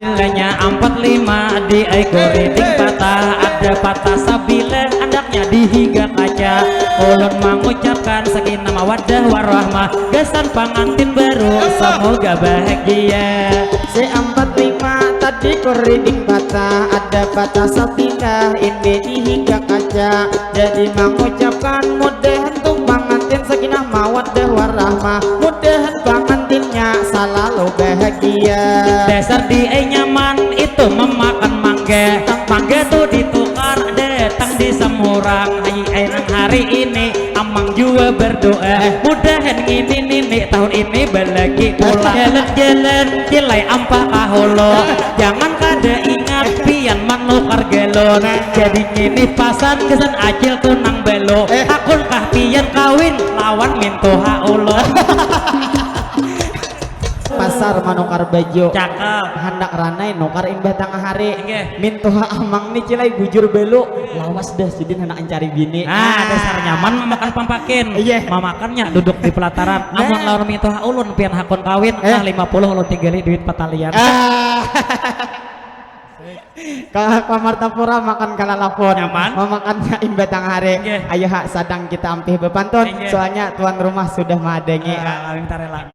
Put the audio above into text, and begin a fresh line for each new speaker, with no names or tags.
Nilainya 45 di ekoriting patah, ada patah sabila andaknya di hingga kaca. Ulun mengucapkan sakinah mawaddah warahmah, gesan pengantin baru semoga bahagia.
Si 45 tadi koriting patah, ada patah sabila ini di hingga kaca. Jadi mengucapkan mudahan tuh pengantin sakinah mawaddah warahmah, mudahan pengantinnya selalu bahagia.
Dasar dia nyaman itu memakan mangga, mangga tuh ditukar datang di Semurang. Hari ini amang juga berdoa mudahan ini tahun ini balagi pulang. Jalan-jalan cilai ampa kaholo, jangan kada ingat pian manukar gelon. Jadi ini pasan kesan acil tunang belo, akun kah pian kawin lawan mintoha ulon.
Pasar manukar baju
Cakep.
hendak ranai nukar imbah tengah hari.
Nggih.
Mintoha amang nih cilai bujur belu lawas dah jadi hendak mencari bini.
Dasar nyaman memakan pampakin.
Iya.
Mamakannya duduk di pelataran. Namun lawan mintoha ulun pian hakon kawin 50 ulun tinggali duit patalian.
Kalau Martapura makan kalalapon,
Nyaman.
memakannya imbah tengah hari.
Nggih.
Ayo hak sadang kita ampih bepantun,
Nggih.
soalnya tuan rumah sudah madengi.
Minta rela.